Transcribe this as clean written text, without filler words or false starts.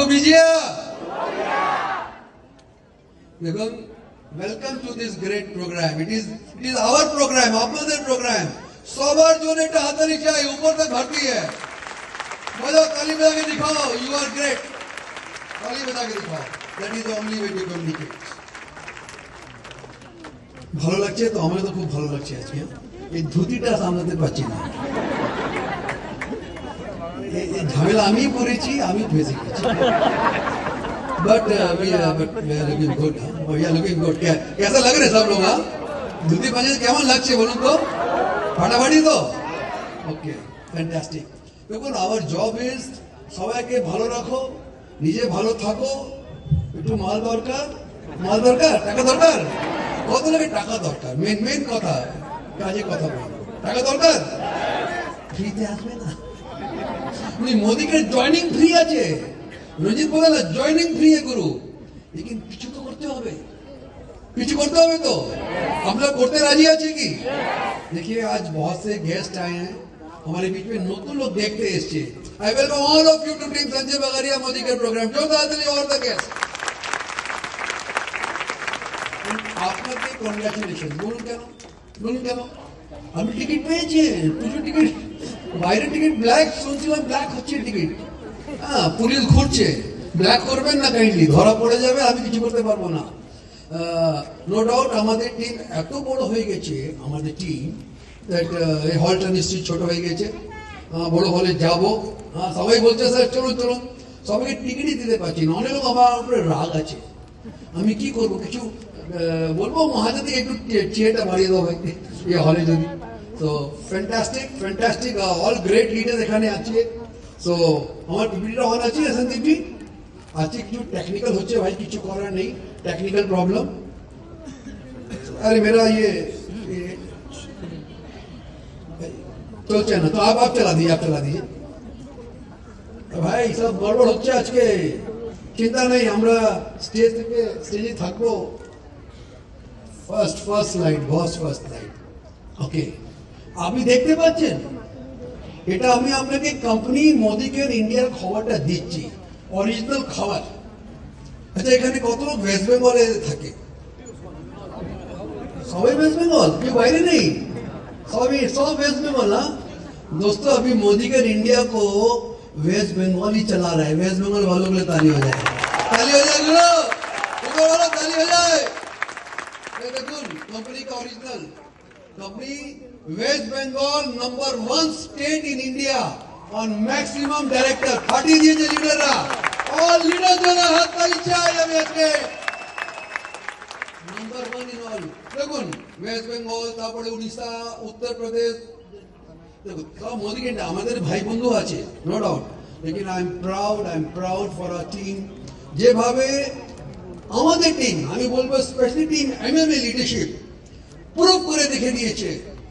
को बीजिए देखो welcome to this great program it is our program আপনাদের प्रोग्राम সবার জন্য একটা হাততালি চাই ऊपर तक भरती है बोलो ताली बजा के दिखाओ यू आर ग्रेट ताली बजा के दिखाओ that is the only way to communicate ভালো লাগছে তো আমারও তো খুব ভালো লাগছে আজকে এই ধুতিটা সামলাতে পারছি না এই ঝামেলা আমি করেছি আমি ফেসে গেছি but we are looking good we are looking good कैसा लग रहे सब लोग हाँ धुती पहने কেমন লাগছে বলুন তো ফাটাফাটি তো ওকে ফ্যান্টাস্টিক দেখুন আওয়ার জব ইজ সবাইকে ভালো রাখো নিজে ভালো থাকো একটু মাল দরকার টাকা দরকার কত লাগে টাকা দরকার মেন কথা কাজে কথা বলবো টাকা দরকার ফ্রিতে আসবে না মোদীকে জয়েনিং ফ্রি আছে रंजीत बोला ना ज्वाइनिंग फ्री है गुरु लेकिन पीछू तो करते हो तो हम लोग करते राजी आछे की देखिए आज बहुत से गेस्ट आए हैं हमारे बीच में नतून लोग देखते एसछे I welcome all of you to team Sanjay Bagaria Modi के प्रोग्राम जो ताली और द गेस्ट আপনাকে কংগ্রাচুলেশন বলুন কেন আমি টিকিট পেয়েছি পুজো টিকিট বাইরের টিকিট ব্ল্যাক শুনছিলাম ব্ল্যাক হচ্ছে টিকিট হ্যাঁ পুলিশ ঘুরছে ব্ল্যাক করবেন না কাইন্ডলি ধরা পড়ে যাবে আমি কিছু করতে পারবো না নো ডাউট আমাদের টিম এত বড় হয়ে গেছে আমাদের টিম দ্যাট এই হলটা নিশ্চয়ই ছোট হয়ে গেছে বড় হলে যাবো সবাই বলছে স্যার চলুন সবাইকে টিকিটই দিতে পারছি না অনেক লোক আমার উপরে রাগ আছে আমি কি করবো কিছু বলবো মহাজা থেকে একটু চেয়ারটা বাড়িয়ে দাও ভাই এই হলে যদি তো ফ্যান্টাস্টিক অল গ্রেট লিডার এখানে আছে तो हमारे पिपीटा होना चाहिए संदीप जी आज কিছু टेक्निकल होच्छे भाई কিছু করার নেই टेक्निकल प्रॉब्लम अरे मेरा ये चलছে না तो आप चला दीजिए भाई सब गड़बड़ হচ্ছে আজকে চিন্তা নেই আমরা স্টেজে থাকবো ফার্স্ট লাইট ওকে আপনি দেখতে পাচ্ছেন এটা আমি আপনাকে কোম্পানি মোদি কেয়ার ইন্ডিয়ার খবরটা দিচ্ছি অরিজিনাল খবর আচ্ছা এখানে কত লোক ওয়েস্ট বেঙ্গলে থাকে সবাই वेस्ट बंगाल के বাইরে নেই सब वेस्ट बंगाल ना दोस्तों अभी मोदी केयर इंडिया को वेस्ट बंगाल ही चला रहा है वेस्ट बंगाल वालों के लिए ताली हो जाए ताली हो जाए देखुन कंपनी का original company West Bengal number 1 state in India on maximum director party दिए लीडरরা ऑल लीडर যারা হাত তালি চাই আমি আজকে नंबर 1 इन ऑल দেখুন ওয়েস্ট বেঙ্গল তারপরে উড়িষ্যা উত্তর প্রদেশ দেখুন সব মোদি কে আমাদের ভাই বন্ধু আছে নো ডাউট लेकिन I am proud for our team যেভাবে আমাদের টিম আমি বলবো specially team MMA leadership prove করে দেখে দিয়েছে